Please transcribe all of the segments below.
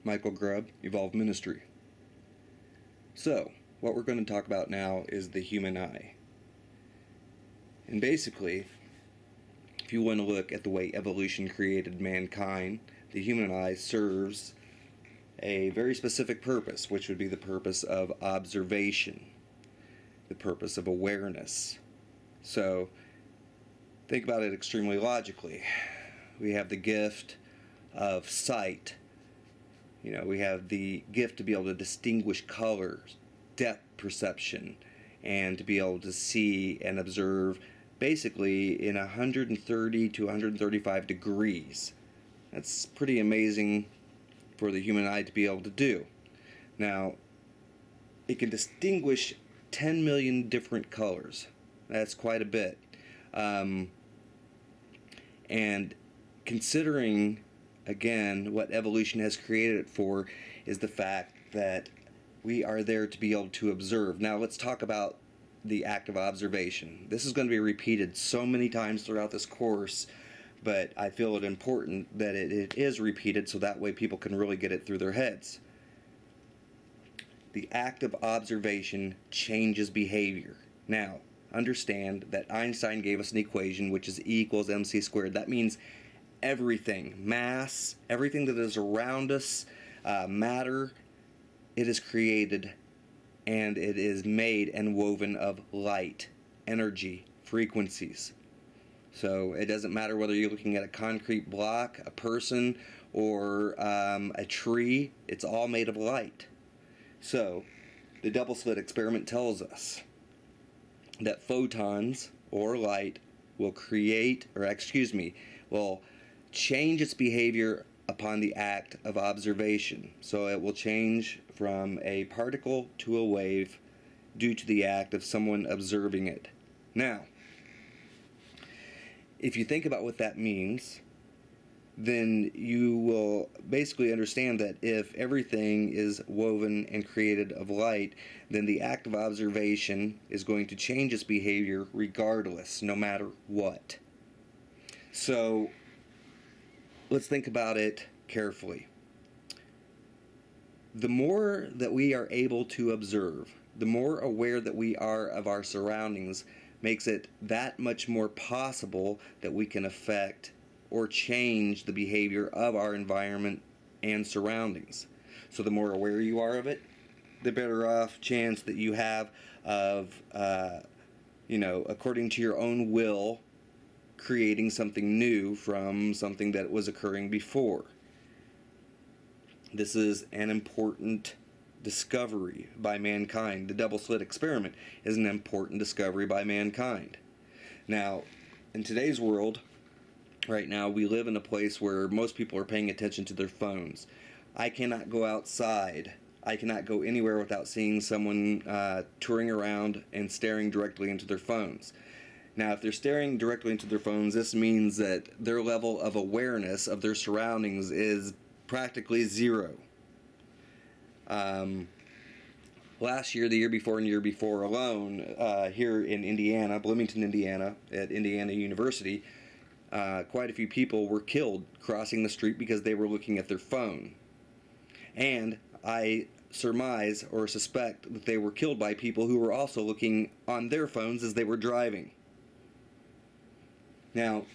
Michael Grubb, Evolve Ministry. So, what we're going to talk about now is the human eye. And basically, if you want to look at the way evolution created mankind, the human eye serves a very specific purpose, which would be the purpose of observation, the purpose of awareness. So, think about it extremely logically. We have the gift of sight. We have the gift to be able to distinguish colors, depth perception, and to be able to see and observe basically in 130 to 135 degrees. That's pretty amazing for the human eye to be able to do. Now, it can distinguish 10 million different colors. That's quite a bit. And considering, again, what evolution has created it for is the fact that we are there to be able to observe. Now, let's talk about the act of observation. This is going to be repeated so many times throughout this course, but I feel it important that it is repeated so that way people can really get it through their heads. The act of observation changes behavior. Now, understand that Einstein gave us an equation which is E equals mc squared. That means everything, mass, everything that is around us, matter, it is created and it is made and woven of light, energy, frequencies. So it doesn't matter whether you're looking at a concrete block, a person, or a tree, it's all made of light. So the double slit experiment tells us that photons or light will will change its behavior upon the act of observation. So it will change from a particle to a wave due to the act of someone observing it. Now, if you think about what that means, then you will basically understand that if everything is woven and created of light, then the act of observation is going to change its behavior regardless, no matter what. So, let's think about it carefully. The more that we are able to observe, the more aware that we are of our surroundings, makes it that much more possible that we can affect or change the behavior of our environment and surroundings. So the more aware you are of it, the better off chance that you have of, according to your own will, creating something new from something that was occurring before. This is an important discovery by mankind. The double slit experiment is an important discovery by mankind. Now, in today's world, right now, we live in a place where most people are paying attention to their phones. I cannot go outside. I cannot go anywhere without seeing someone touring around and staring directly into their phones. Now, if they're staring directly into their phones, this means that their level of awareness of their surroundings is practically zero. Last year, the year before, and the year before alone, here in Indiana, Bloomington, Indiana, at Indiana University, quite a few people were killed crossing the street because they were looking at their phone. And I surmise or suspect that they were killed by people who were also looking on their phones as they were driving. Now,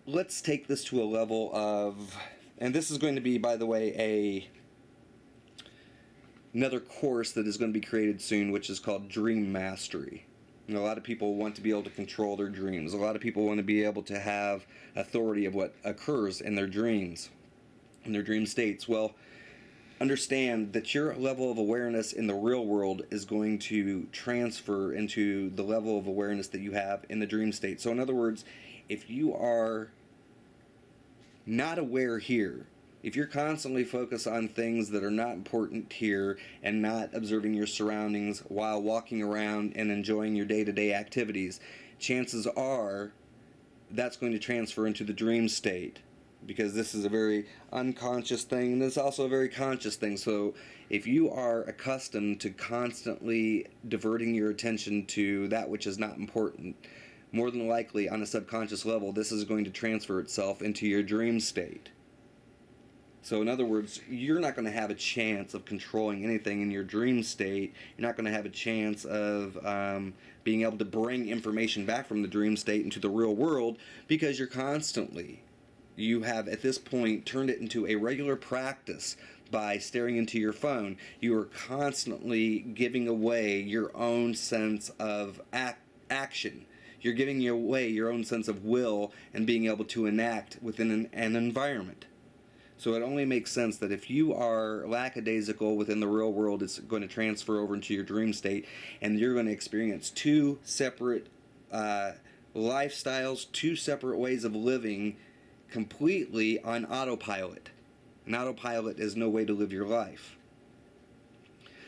let's take this to a level of, and this is going to be, by the way, another course that is going to be created soon, which is called Dream Mastery. A lot of people want to be able to control their dreams. A lot of people want to be able to have authority of what occurs in their dreams, in their dream states. Well, understand that your level of awareness in the real world is going to transfer into the level of awareness that you have in the dream state. So in other words, if you are not aware here, if you're constantly focused on things that are not important here and not observing your surroundings while walking around and enjoying your day-to-day activities, chances are that's going to transfer into the dream state, because this is a very unconscious thing, and it's also a very conscious thing. So if you are accustomed to constantly diverting your attention to that which is not important, more than likely on a subconscious level, this is going to transfer itself into your dream state. So in other words, you're not going to have a chance of controlling anything in your dream state. You're not going to have a chance of being able to bring information back from the dream state into the real world, because you have at this point turned it into a regular practice by staring into your phone. You are constantly giving away your own sense of action. You're giving away your own sense of will and being able to enact within an environment. So it only makes sense that if you are lackadaisical within the real world, it's going to transfer over into your dream state, and you're going to experience two separate lifestyles, two separate ways of living completely on autopilot. And autopilot is no way to live your life.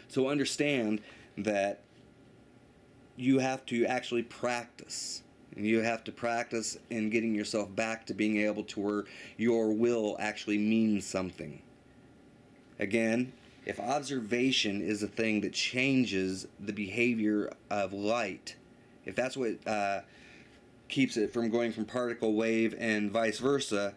So understand that you have to actually practice. And you have to practice in getting yourself back to being able to where your will actually means something. Again, if observation is a thing that changes the behavior of light, if that's what keeps it from going from particle wave and vice versa,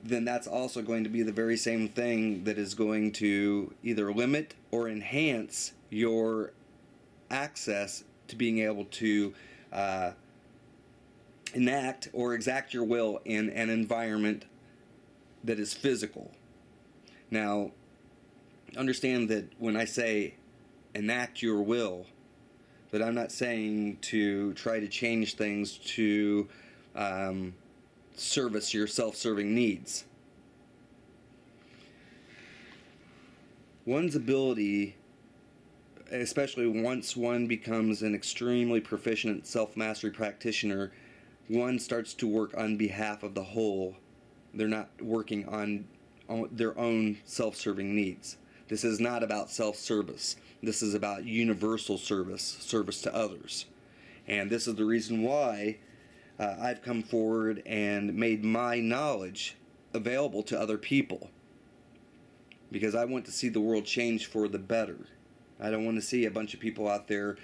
then that's also going to be the very same thing that is going to either limit or enhance your access to being able to enact or exact your will in an environment that is physical. Now, understand that when I say enact your will, that I'm not saying to try to change things to service your self-serving needs. One's ability, especially once one becomes an extremely proficient self-mastery practitioner, one starts to work on behalf of the whole. They're not working on their own self-serving needs. This is not about self-service. This is about universal service to others. And this is the reason why I've come forward and made my knowledge available to other people. Because I want to see the world change for the better. I don't want to see a bunch of people out there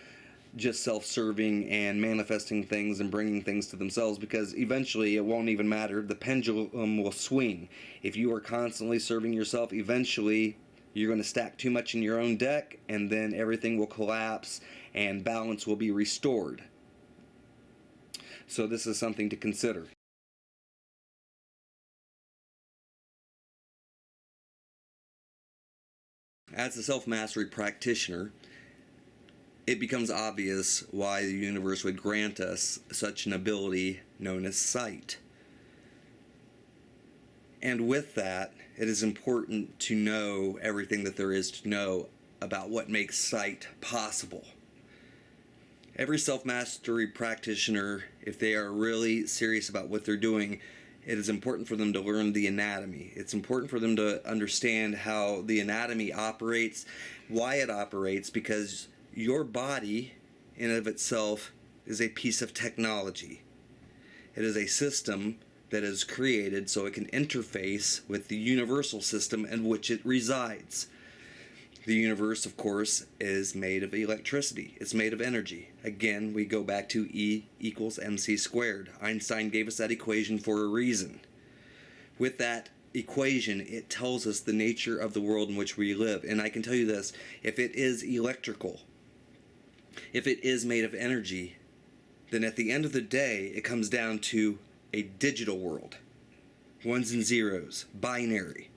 just self-serving and manifesting things and bringing things to themselves, because eventually it won't even matter. The pendulum will swing. If you are constantly serving yourself, eventually you're going to stack too much in your own deck, and then everything will collapse and balance will be restored. So this is something to consider. As a self-mastery practitioner, it becomes obvious why the universe would grant us such an ability known as sight. And with that, it is important to know everything that there is to know about what makes sight possible. Every self-mastery practitioner, if they are really serious about what they're doing, it is important for them to learn the anatomy. It's important for them to understand how the anatomy operates, why it operates, because your body in and of itself is a piece of technology. It is a system that is created so it can interface with the universal system in which it resides. The universe, of course, is made of electricity. It's made of energy. Again, we go back to E equals mc squared. Einstein gave us that equation for a reason. With that equation, it tells us the nature of the world in which we live. And I can tell you this, if it is electrical, if it is made of energy, then at the end of the day, it comes down to a digital world. Ones and zeros, binary.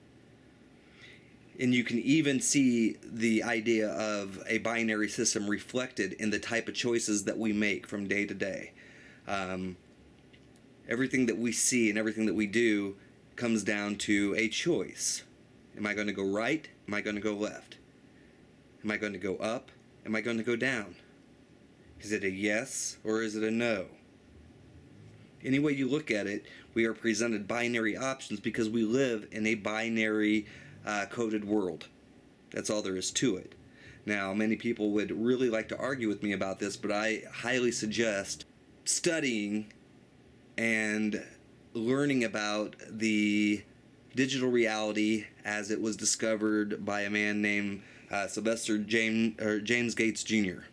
And you can even see the idea of a binary system reflected in the type of choices that we make from day to day. Everything that we see and everything that we do comes down to a choice. Am I going to go right? Am I going to go left? Am I going to go up? Am I going to go down? Is it a yes or is it a no? Any way you look at it, we are presented binary options because we live in a binary coded world. That's all there is to it. Now, many people would really like to argue with me about this, but I highly suggest studying and learning about the digital reality as it was discovered by a man named Sylvester James Gates Jr.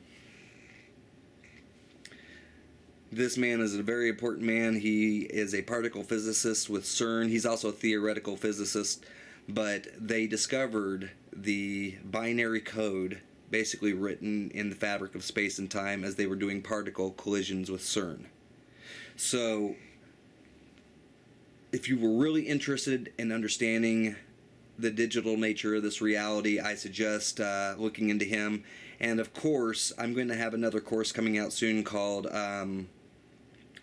This man is a very important man. He is a particle physicist with CERN. He's also a theoretical physicist. but they discovered the binary code basically written in the fabric of space and time as they were doing particle collisions with CERN. So if you were really interested in understanding the digital nature of this reality, I suggest looking into him. And of course, I'm going to have another course coming out soon called The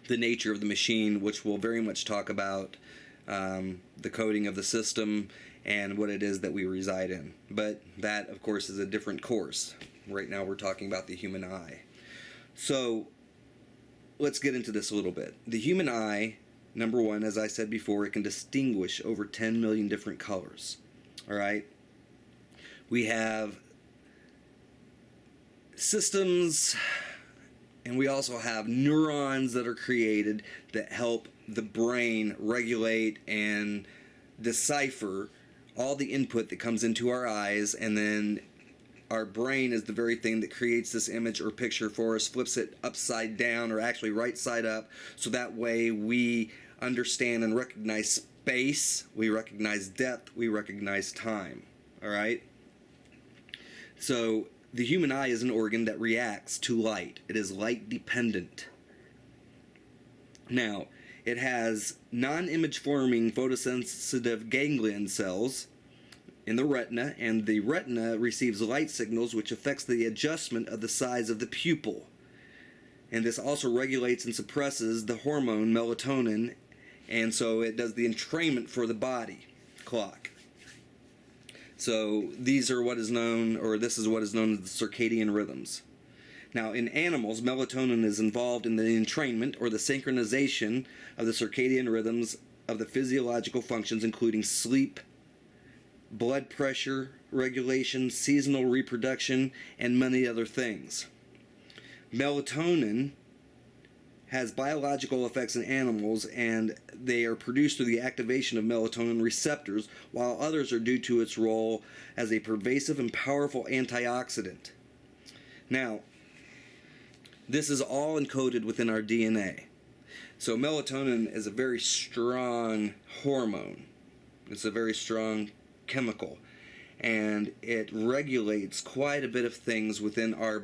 Nature of the Machine, which will very much talk about the coding of the system and what it is that we reside in. But that, of course, is a different course. Right now we're talking about the human eye. So let's get into this a little bit. The human eye, number one, as I said before, it can distinguish over 10 million different colors. All right? We have systems, and we also have neurons that are created that help the brain regulate and decipher all the input that comes into our eyes, and then our brain is the very thing that creates this image or picture for us, flips it upside down or actually right side up, so that way we understand and recognize space, we recognize depth, we recognize time. All right? So the human eye is an organ that reacts to light. It is light dependent. Now, it has non-image forming photosensitive ganglion cells in the retina, and the retina receives light signals which affects the adjustment of the size of the pupil. And this also regulates and suppresses the hormone melatonin, and so it does the entrainment for the body clock. So these are what is known, or this is what is known as the circadian rhythms. Now, in animals, melatonin is involved in the entrainment or the synchronization of the circadian rhythms of the physiological functions, including sleep, blood pressure regulation, seasonal reproduction, and many other things. Melatonin has biological effects in animals, and they are produced through the activation of melatonin receptors, while others are due to its role as a pervasive and powerful antioxidant. Now, this is all encoded within our DNA. So melatonin is a very strong hormone. It's a very strong chemical, and it regulates quite a bit of things within our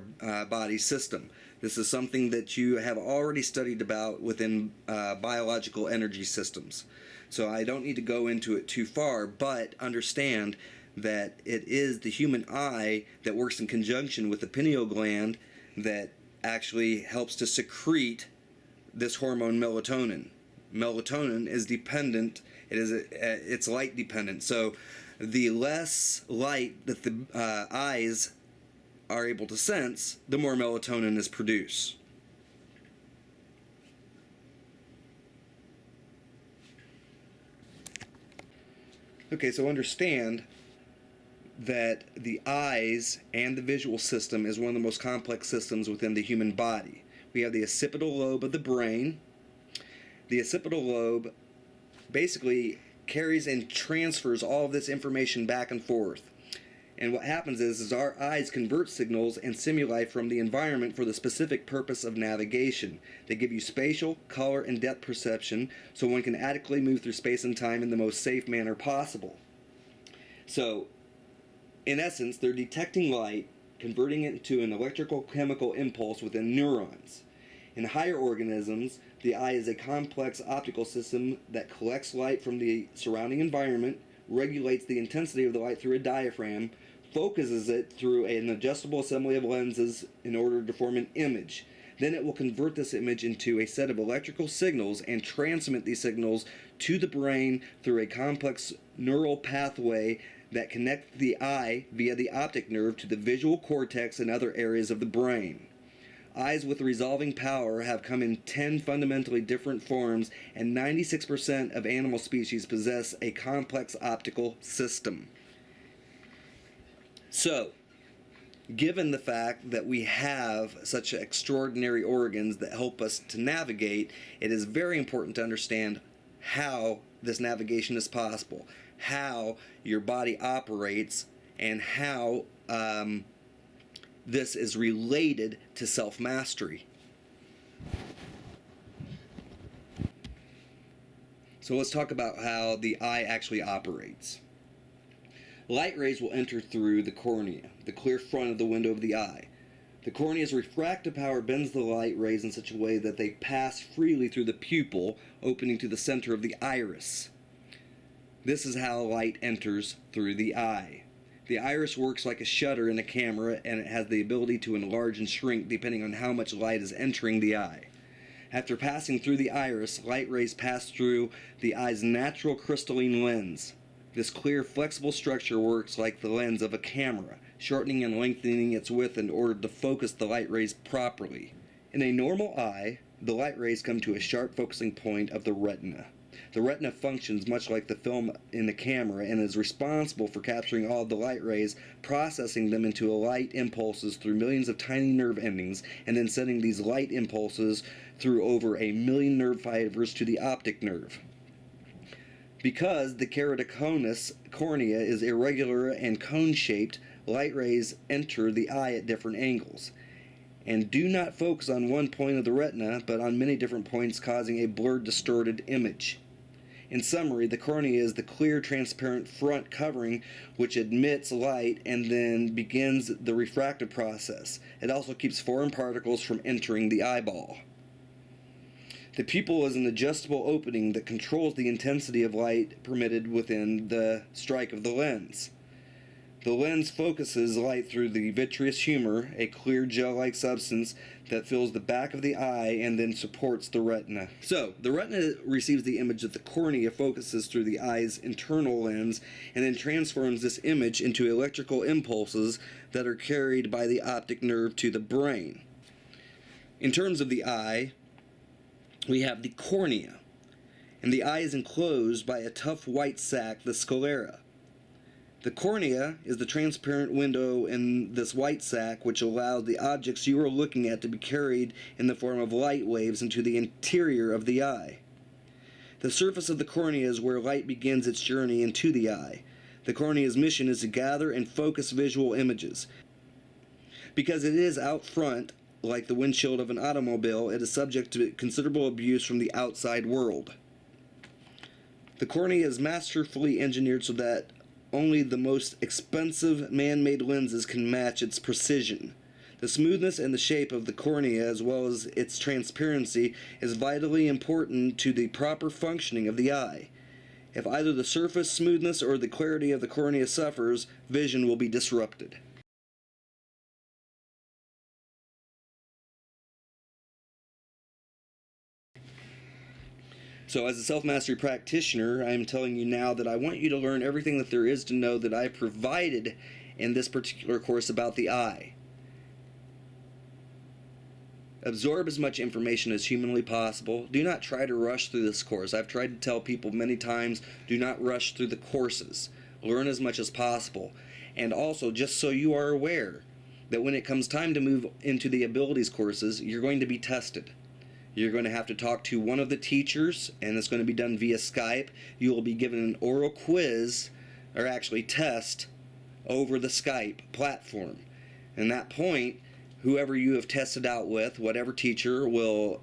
body system. This is something that you have already studied about within biological energy systems. So I don't need to go into it too far, but understand that it is the human eye that works in conjunction with the pineal gland that actually helps to secrete this hormone melatonin. Melatonin is dependent, it's light dependent. So the less light that the eyes are able to sense, the more melatonin is produced. Okay, so understand that the eyes and the visual system is one of the most complex systems within the human body. We have the occipital lobe of the brain. The occipital lobe basically carries and transfers all of this information back and forth. And what happens is our eyes convert signals and stimuli from the environment for the specific purpose of navigation. They give you spatial, color, and depth perception so one can adequately move through space and time in the most safe manner possible. So, in essence, they're detecting light, converting it into an electrical chemical impulse within neurons. In higher organisms, the eye is a complex optical system that collects light from the surrounding environment, regulates the intensity of the light through a diaphragm, focuses it through an adjustable assembly of lenses in order to form an image. Then it will convert this image into a set of electrical signals and transmit these signals to the brain through a complex neural pathway that connects the eye via the optic nerve to the visual cortex and other areas of the brain. Eyes with resolving power have come in 10 fundamentally different forms, and 96% of animal species possess a complex optical system. So, given the fact that we have such extraordinary organs that help us to navigate, it is very important to understand how this navigation is possible, how your body operates, and how this is related to self-mastery. So let's talk about how the eye actually operates. Light rays will enter through the cornea, the clear front of the window of the eye. The cornea's refractive power bends the light rays in such a way that they pass freely through the pupil, opening to the center of the iris. This is how light enters through the eye. The iris works like a shutter in a camera, and it has the ability to enlarge and shrink depending on how much light is entering the eye. After passing through the iris, light rays pass through the eye's natural crystalline lens. This clear, flexible structure works like the lens of a camera, shortening and lengthening its width in order to focus the light rays properly. In a normal eye, the light rays come to a sharp focusing point of the retina. The retina functions much like the film in the camera and is responsible for capturing all of the light rays, processing them into light impulses through millions of tiny nerve endings, and then sending these light impulses through over 1 million nerve fibers to the optic nerve. Because the keratoconus cornea is irregular and cone-shaped, light rays enter the eye at different angles and do not focus on one point of the retina, but on many different points, causing a blurred, distorted image. In summary, the cornea is the clear, transparent front covering which admits light and then begins the refractive process. It also keeps foreign particles from entering the eyeball. The pupil is an adjustable opening that controls the intensity of light permitted within the strike of the lens. The lens focuses light through the vitreous humor, a clear gel-like substance that fills the back of the eye and then supports the retina. So, the retina receives the image that the cornea focuses through the eye's internal lens and then transforms this image into electrical impulses that are carried by the optic nerve to the brain. In terms of the eye, we have the cornea, and the eye is enclosed by a tough white sac, the sclera. The cornea is the transparent window in this white sac which allows the objects you are looking at to be carried in the form of light waves into the interior of the eye. The surface of the cornea is where light begins its journey into the eye. The cornea's mission is to gather and focus visual images. Because it is out front, like the windshield of an automobile, it is subject to considerable abuse from the outside world. The cornea is masterfully engineered so that only the most expensive man-made lenses can match its precision. The smoothness and the shape of the cornea, as well as its transparency, is vitally important to the proper functioning of the eye. If either the surface smoothness or the clarity of the cornea suffers, vision will be disrupted. So as a self-mastery practitioner, I'm telling you now that I want you to learn everything that there is to know that I provided in this particular course about the eye. Absorb as much information as humanly possible. Do not try to rush through this course. I've tried to tell people many times, do not rush through the courses. Learn as much as possible. And also, just so you are aware, that when it comes time to move into the abilities courses, you're going to be tested. You're going to have to talk to one of the teachers, and it's going to be done via Skype. You will be given an oral quiz, or actually test, over the Skype platform. And at that point, whoever you have tested out with, whatever teacher, will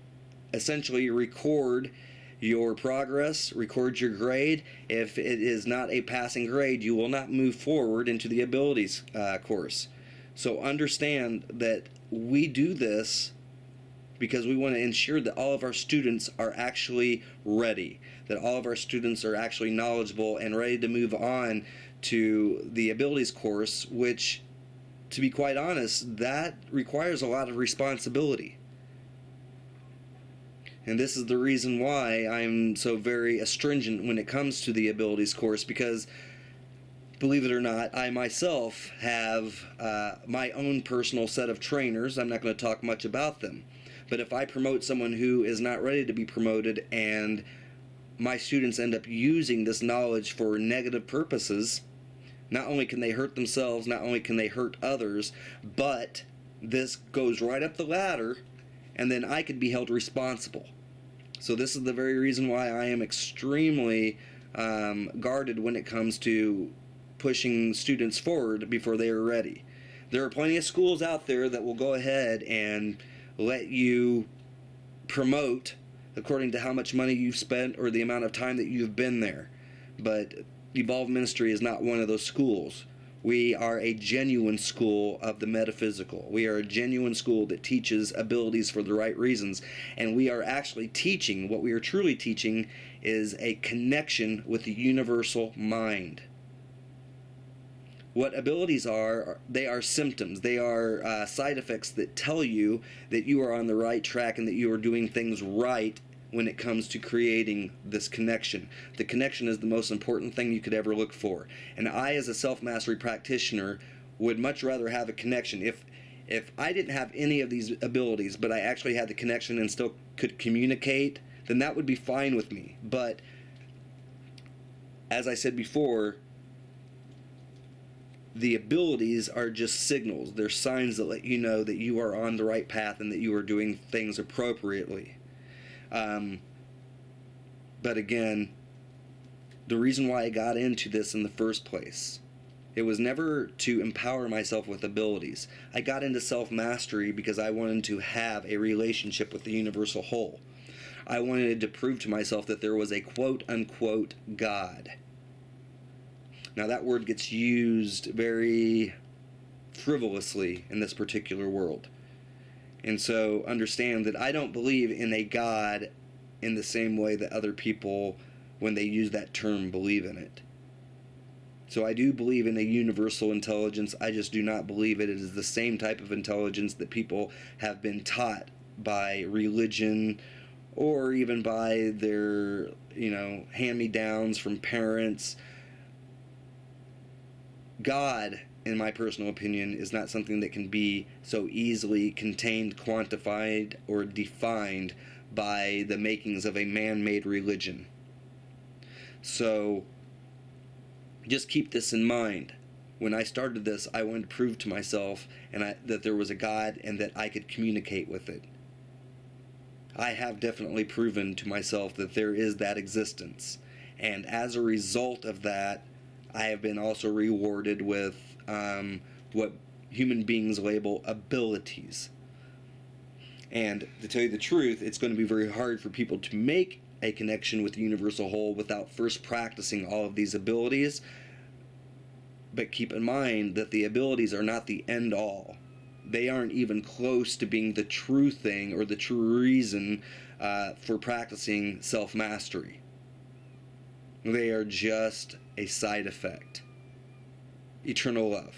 essentially record your progress, record your grade. If it is not a passing grade, you will not move forward into the abilities course. So understand that we do this because we want to ensure that all of our students are actually ready, that all of our students are actually knowledgeable and ready to move on to the abilities course, which, to be quite honest, that requires a lot of responsibility. And this is the reason why I'm so very astringent when it comes to the abilities course, because believe it or not, I myself have my own personal set of trainers. I'm not going to talk much about them. But if I promote someone who is not ready to be promoted and my students end up using this knowledge for negative purposes, not only can they hurt themselves, not only can they hurt others, but this goes right up the ladder, and then I could be held responsible. So this is the very reason why I am extremely guarded when it comes to pushing students forward before they are ready. There are plenty of schools out there that will go ahead and let you promote according to how much money you've spent or the amount of time that you've been there. But Evolve Ministry is not one of those schools. We are a genuine school of the metaphysical. We are a genuine school that teaches abilities for the right reasons. And we are actually teaching, what we are truly teaching is a connection with the universal mind. What abilities are, they are symptoms. They are side effects that tell you that you are on the right track and that you are doing things right when it comes to creating this connection. The connection is the most important thing you could ever look for. And I, as a self-mastery practitioner, would much rather have a connection. If I didn't have any of these abilities, but I actually had the connection and still could communicate, then that would be fine with me. But as I said before, the abilities are just signals. They're signs that let you know that you are on the right path and that you are doing things appropriately. But again, the reason why I got into this in the first place, it was never to empower myself with abilities. I got into self-mastery because I wanted to have a relationship with the universal whole. I wanted to prove to myself that there was a quote-unquote God. Now that word gets used very frivolously in this particular world. And so understand that I don't believe in a God in the same way that other people, when they use that term, believe in it. So I do believe in a universal intelligence. I just do not believe it is the same type of intelligence that people have been taught by religion or even by their, hand-me-downs from parents. God, in my personal opinion, is not something that can be so easily contained, quantified, or defined by the makings of a man-made religion. So just keep this in mind. When I started this, I wanted to prove to myself that there was a God and that I could communicate with it. I have definitely proven to myself that there is that existence. And as a result of that, I have been also rewarded with what human beings label abilities. And to tell you the truth, it's going to be very hard for people to make a connection with the universal whole without first practicing all of these abilities. But keep in mind that the abilities are not the end all. They aren't even close to being the true thing or the true reason for practicing self-mastery. They are just a side effect. Eternal love.